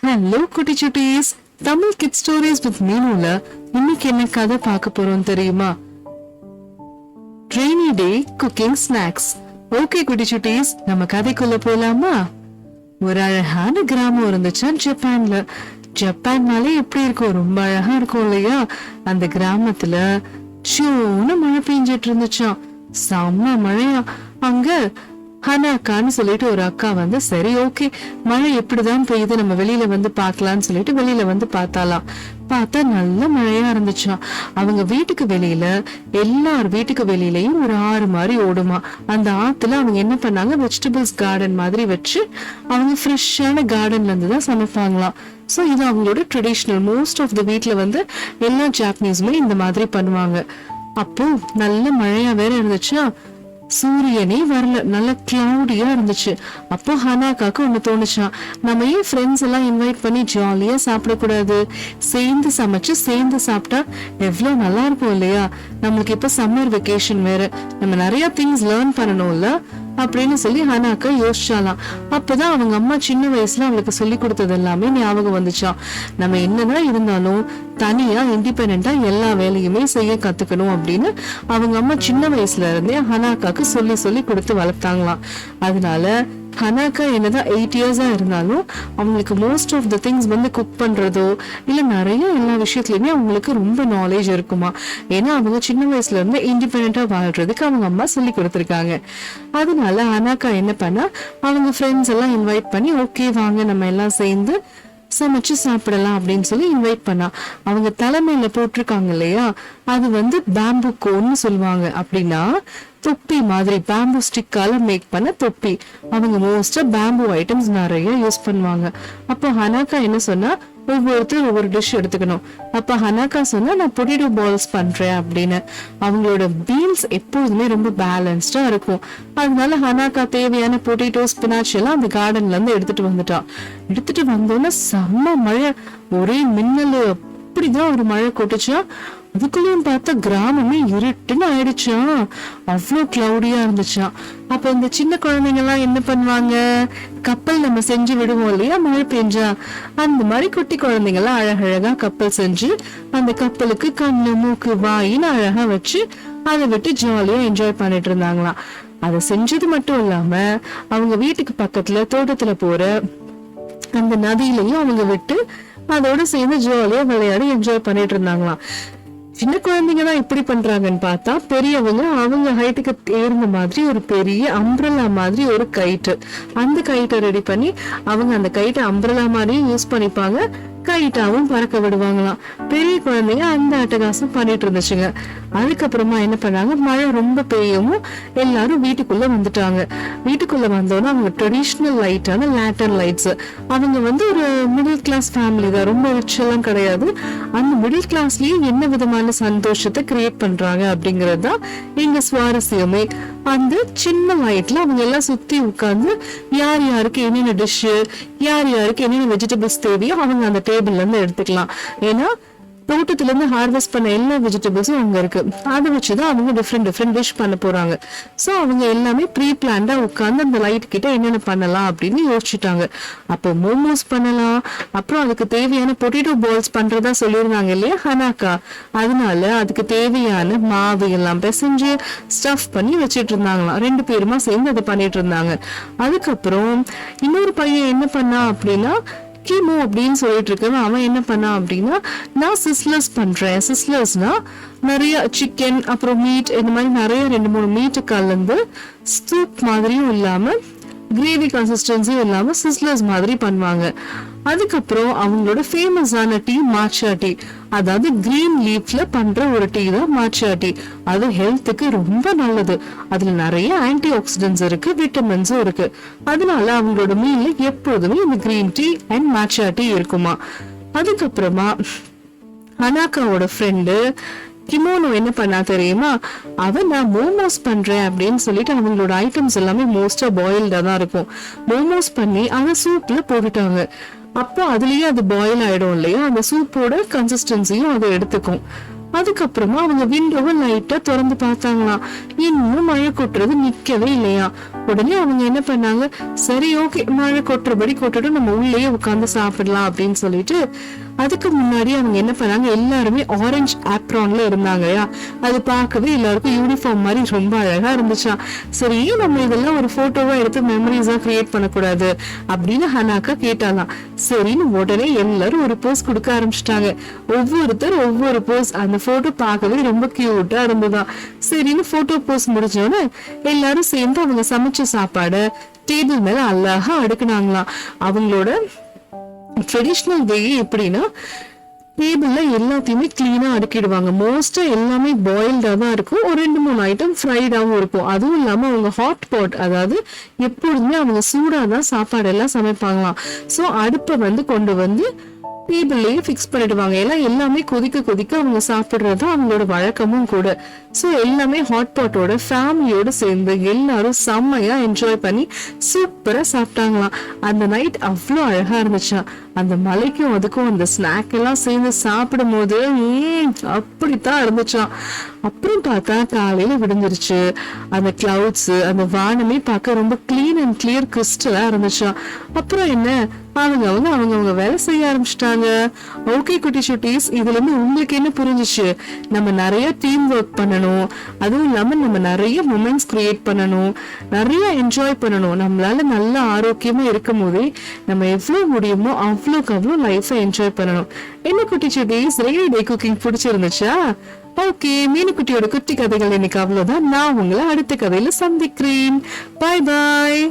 Hello குட்டி சுட்டீஸ், Tamil kit stories with மீனுல இன்னைக்கு என்ன கதை பார்க்க போறோம் தெரியுமா? Rainy day cooking snacks. Okay குட்டி சுட்டீஸ், நம்ம கதைக்குள்ள போலாமா? ஒரு அழகான கிராமம் இருந்துச்சா ஜப்பான்ல. ஜப்பான்னாலே எப்படி இருக்கும், ரொம்ப அழகா இருக்கும் இல்லையா? அந்த கிராமத்துல சூன்னு மழை பெஞ்சிட்டு இருந்துச்சாம். செம்ம மழையா. அங்க ஹனாக்கான்னு சொல்லிட்டு ஒரு அக்கா வந்து, சரி ஓகே மழை எப்படிதான் பெய்யுது, நம்ம வெளியில வந்து பாக்கலாம்னு சொல்லிட்டு வெளியில வந்து பார்த்தாலாம். பார்த்தா நல்ல மழையா இருந்துச்சாம். அவங்க வீட்டுக்கு வெளியில, எல்லார் வீட்டுக்கு வெளியிலயும் ஒரு ஆறு மாதிரி ஓடுமா. அந்த ஆத்துல அவங்க என்ன பண்ணாங்க, வெஜிடபிள்ஸ் கார்டன் மாதிரி வச்சு அவங்க ஃப்ரெஷ்ஷான கார்டன்ல இருந்து தான் சமைப்பாங்களாம். ஸோ இது அவங்களோட ட்ரெடிஷ்னல். மோஸ்ட் ஆஃப் த வீட்ல வந்து எல்லா ஜாப்பனீஸுமே இந்த மாதிரி பண்ணுவாங்க. அப்போ நல்ல மழையா வேற இருந்துச்சா, சூரியனே வரல, நல்ல கிளவுடியா இருந்துச்சு. அப்போ ஹனாக்காக்கு ஒண்ணு தோணுச்சான், நம்ம ஏன் ஃப்ரெண்ட்ஸ் எல்லாம் இன்வைட் பண்ணி ஜாலியா சாப்பிடக்கூடாது, சேர்ந்து சமைச்சு சேர்ந்து சாப்பிட்டா எவ்வளவு நல்லா இருக்கும் இல்லையா? நம்மளுக்கு இப்ப சம்மர் வெக்கேஷன் வேற, நம்ம நிறைய திங்ஸ் லேர்ன் பண்ணணும்ல அப்படின்னு சொல்லி ஹனாக்கா யோசிச்சாலாம். அப்பதான் அவங்க அம்மா சின்ன வயசுல அவளுக்கு சொல்லி கொடுத்தது எல்லாமே ஞாபகம் வந்துச்சான். நம்ம என்னதான் இருந்தாலும் தனியா இண்டிபெண்டா எல்லா வேலையுமே செய்ய கத்துக்கணும் அப்படின்னு அவங்க அம்மா சின்ன வயசுல இருந்தே ஹனாக்காக்கு சொல்லி சொல்லி கொடுத்து வளர்த்தாங்களாம். அதனால ஹனாக்கா என்னதான் 8 இயர்ஸா இருந்தாலும் அவங்களுக்கு மோஸ்ட் ஆஃப் த திங்ஸ் வந்து குக் பண்றதோ இல்ல நிறைய எல்லா விஷயத்துலயுமே அவங்களுக்கு ரொம்ப நாலேஜ் இருக்குமா. ஏன்னா அவங்க சின்ன வயசுல இருந்து இண்டிபெண்டா வாழ்றதுக்கு அவங்க அம்மா சொல்லி கொடுத்துருக்காங்க. அதனால ஹனாக்கா என்ன பண்ணா, அவங்க ஃப்ரெண்ட்ஸ் எல்லாம் இன்வைட் பண்ணி, ஓகே வாங்க நம்ம எல்லாம் சேர்ந்து சமைச்சு சாப்பிடலாம் அப்படின்னு சொல்லி இன்வைட் பண்ணா. அவங்க தலைமையில போட்டிருக்காங்க இல்லையா, அது வந்து பேம்பு கோன்னு சொல்லுவாங்க. அப்படின்னா தொப்பி மாதிரி, பேம்பு ஸ்டிக்கால மேக் பண்ண தொப்பி. அவங்க மோஸ்டா பேம்பு ஐட்டம்ஸ் நிறைய யூஸ் பண்ணுவாங்க. அப்போ ஹனாக்கா என்ன சொன்னா, ஒவ்வொருத்தரும் ஒவ்வொரு டிஷ் எடுத்துக்கணும். அப்ப ஹனாக்கா சொன்னா, நான் பொட்டேட்டோ பால்ஸ் பண்றேன் அப்படின்னு. அவங்களோட பீன்ஸ் எப்போதுமே ரொம்ப பேலன்ஸ்டா இருக்கும். அதனால ஹனாக்கா தேவையான பொட்டேட்டோ, ஸ்பினாச் எல்லாம் அந்த கார்டன்ல இருந்து எடுத்துட்டு வந்துட்டான். எடுத்துட்டு வந்தோன்னா செம்ம மழை, ஒரே மின்னல், அப்படிதான் ஒரு மழை கொட்டுச்சா. அதுக்குள்ளயும் பார்த்தா கிராமமே இருட்டுன்னு ஆயிடுச்சா, அவ்வளவு கிளவுடியா இருந்துச்சா. அப்ப இந்த சின்ன குழந்தைங்க எல்லாம் என்ன பண்ணுவாங்க, கப்பல் நம்ம செஞ்சு விடுவோம் இல்லையா மழை பெஞ்சா, அந்த மாதிரி குட்டி குழந்தைங்க எல்லாம் அழகழகா கப்பல் செஞ்சு அந்த கப்பலுக்கு கண்ணு மூக்கு வாயின்னு அழகா வச்சு அதை விட்டு ஜாலியா என்ஜாய் பண்ணிட்டு இருந்தாங்களாம். அதை செஞ்சது மட்டும் இல்லாம அவங்க வீட்டுக்கு பக்கத்துல தோட்டத்துல போற அந்த நதியிலையும் அவங்க விட்டு அதோட சேர்ந்து ஜாலியா விளையாடி என்ஜாய் பண்ணிட்டு இருந்தாங்களாம். சின்ன குழந்தைங்க தான் இப்படி பண்றாங்கன்னு பார்த்தா, பெரியவங்க அவங்க ஹைட்டுக்கு ஏறுந்த மாதிரி ஒரு பெரிய அம்பிரலா மாதிரி ஒரு கைட்டு, அந்த கைட்டை ரெடி பண்ணி அவங்க அந்த கைட்டை அம்பிரலா மாதிரியும் யூஸ் பண்ணிப்பாங்க, கைட்டாவும் பறக்க விடுவாங்களாம். பெரிய குழந்தைங்க அந்த அட்டகாசம் பண்ணிட்டு இருந்துச்சுங்க. அதுக்கப்புறமா என்ன பண்ணாங்க, மழை ரொம்ப பெய்யவும் எல்லாரும் வீட்டுக்குள்ள வந்துட்டாங்க. வீட்டுக்குள்ள வந்தோன்னா அவங்க ட்ரெடிஷ்னல் லைட்டான லேண்டன் லைட்ஸ், அவங்க வந்து ஒரு மிடில் கிளாஸ் ஃபேமிலி தான், ரொம்ப ரிச் எல்லாம் கிடையாது. அந்த மிடில் கிளாஸ்லயே என்ன விதமான சந்தோஷத்தை கிரியேட் பண்றாங்க அப்படிங்கிறது தான் எங்க சுவாரஸ்யமே. அந்த சின்ன லைட்ல அவங்க எல்லாம் சுத்தி உட்கார்ந்து யார் யாருக்கு என்னென்ன டிஷ், யார் யாருக்கு என்னென்ன வெஜிடபிள்ஸ் தேவையோ அவங்க அந்த டேபிள்ல இருந்து எடுத்துக்கலாம். ஏன்னா தோட்டத்துல இருந்து ஹார்வெஸ்ட் பண்ண எல்லா வெஜிடபிள்ஸும் அங்க இருக்கு. அதை வச்சுதான் அவங்க டிஃப்ரெண்ட் டிஷ் பண்ண போறாங்க. சோ அவங்க எல்லாமே ப்ரீ பிளான்டா உட்கார்ந்து அந்த லைட் கிட்ட என்னென்ன பண்ணலாம் அப்படின்னு யோசிச்சுட்டாங்க. அப்போ மோமோஸ் பண்ணலாம், அப்புறம் அதுக்கு தேவையான பொட்டேட்டோ பால்ஸ் பண்றதா சொல்லியிருந்தாங்க இல்லையா ஹனாக்கா. அதனால அதுக்கு தேவையான மாவு எல்லாம் பிசைஞ்சு ஸ்டஃப் பண்ணி வச்சிட்டு இருந்தாங்களாம். 2 பேருமா சேர்ந்து அதை பண்ணிட்டு இருந்தாங்க. அதுக்கப்புறம் இன்னொரு பையன் என்ன பண்ணா அப்படின்னா, கீமோ அப்படின்னு சொல்லிட்டு இருக்கவன், அவன் என்ன பண்ணா அப்படின்னா, நான் சிஸ்லர்ஸ் பண்றேன். சிஸ்லர்ஸ்னா நிறைய சிக்கன் அப்புறம் மீட், இந்த மாதிரி நிறைய 2-3 மீட்டு கலந்து சூப் மாதிரியும் இல்லாம கிரேவி கன்சிஸ்டன்சியும் இல்லாம சிஸ்லர்ஸ் மாதிரி பண்ணுவாங்க. அதுக்கப்புறம் அவங்களோட ஃபேமஸான டீ மாச்சா டீ, அதாவது கிரீன் லீஃப்ல பண்ற ஒரு டீ தான் மாச்சா டீ. அது ஹெல்த்துக்கு ரொம்ப நல்லது. அதுல நிறைய ஆன்டி ஆக்சிடென்ட்ஸ் இருக்கு, விட்டமின்ஸும் இருக்கு. அதனால அவங்களோட மீல்ல எப்போதுமே இந்த கிரீன் டீ அண்ட் மாச்சா டீ இருக்குமா. அதுக்கப்புறமா ஹனாக்காவோட ஃப்ரெண்டு கிமோனோ என்ன பண்ணா தெரியுமா, அவன் நான் மோமோஸ் பண்றேன் அப்படின்னு சொல்லிட்டு அவங்களோட ஐட்டம்ஸ் எல்லாமே மோஸ்டா பாயில்டா தான் இருக்கும். மோமோஸ் பண்ணி அதை சூப்ல போட்டுட்டாங்க. அப்போ அதுலயே அது பாயில் ஆயிடும் இல்லையா, அந்த சூப்போட கன்சிஸ்டன்சியும் அதை எடுத்துக்கும். அதுக்கப்புறமா அவங்க விண்டோவை லைட்டா திறந்து பார்த்தாங்களாம். இன்னும் மழை கொட்டுறது நிக்கவே இல்லையா. உடனே அவங்க என்ன பண்ணாங்க, சரி ஓகே மழை கொட்டுறபடி கொட்டட்டும், நம்ம உள்ளேயே உட்கார்ந்து சாப்பிடலாம் அப்படின்னு சொல்லிட்டு அதுக்கு முன்னாடி அவங்க என்ன பண்ணாங்க, எல்லாருமே ஆரஞ்சு ஆப்ரான்ல இருந்தாங்கயா. அது பார்க்கவே எல்லாருக்கும் யூனிஃபார்ம் மாதிரி ரொம்ப அழகா இருந்துச்சா. சரி நம்ம இதெல்லாம் ஒரு போட்டோவா எடுத்து மெமரிஸா கிரியேட் பண்ணக்கூடாது அப்படின்னு ஹனாக்கா கேட்டாலாம். சரின்னு உடனே எல்லாரும் ஒரு போஸ் கொடுக்க ஆரம்பிச்சிட்டாங்க. ஒவ்வொருத்தர் ஒவ்வொரு போஸ். அந்த போட்டோ பார்க்கவே ரொம்ப கியூட்டா இருந்ததா. சரின்னு போட்டோ போஸ் முடிஞ்சோன்னு எல்லாரும் சேர்ந்து அவங்க சமைச்ச சாப்பாடு டேபிள் மேல அழகா அடுக்குனாங்களாம். அவங்களோட ட்ரெடிஷ்னல் வே எப்படின்னா, டேபிள்ல எல்லாத்தையுமே கிளீனா அடுக்கிடுவாங்க. மோஸ்டா எல்லாமே பாயில்டா தான் இருக்கும். ஒரு 2-3 ஐட்டம் ஃப்ரைடாவும் இருக்கும். அதுவும் இல்லாம அவங்க ஹாட் பாட், அதாவது எப்பொழுதுமே அவங்க சூடாதான் சாப்பாடு எல்லாம் சமைப்பாங்களாம். சோ அடுப்பை கொண்டு வந்து டேபிள்லயே பிக்ஸ் பண்ணிடுவாங்க. ஏன்னா எல்லாமே கொதிக்க கொதிக்க அவங்க சாப்பிடுறது அவங்களோட வழக்கமும் கூட. சோ எல்லாமே ஹாட் பாட்டோட ஃபேமிலியோட சேர்ந்து எல்லாரும் செம்மையா என்ஜாய் பண்ணி சூப்பரா சாப்பிட்டாங்களாம். அந்த நைட் அவ்வளோ அழகா இருந்துச்சா. அந்த மலைக்கும் அதுக்கும் அந்த ஸ்நாக் எல்லாம் சேர்ந்து சாப்பிடும் போது அப்படித்தான் இருந்துச்சான். அப்புறம் பார்த்தா காலையில விடுஞ்சிருச்சு. அந்த கிளவுட்ஸ், அந்த வானமே பார்க்க ரொம்ப கிளீன் அண்ட் கிளியர் கிறிஸ்டலா இருந்துச்சான். அப்புறம் என்ன, அவங்க வேலை செய்ய ஆரம்பிச்சிட்டாங்க. ஓகே குட்டி சுட்டீஸ், இதுல இருந்து உங்களுக்கு என்ன புரிஞ்சிச்சு? நம்ம நிறைய டீம் ஒர்க் பண்ணணும், அதுவும் இல்லாம நம்ம நிறைய மொமெண்ட்ஸ் கிரியேட் பண்ணணும், நிறைய என்ஜாய் பண்ணணும். நம்மளால நல்ல ஆரோக்கியமா இருக்கும் போதே நம்ம எவ்வளவு முடியுமோ அவ்வளோக்கு அவ்வளோ லைஃபை என்ஜாய் பண்ணணும். என்ன குட்டி சுட்டீஸ், ரெய்னி டே குக்கிங் பிடிச்சிருந்துச்சா? ஓகே, மீனுக்குட்டியோட குட்டி கதைகள் இன்னைக்கு அவ்வளவுதான். நான் உங்களை அடுத்த கதையில சந்திக்கிறேன். பாய் பாய்.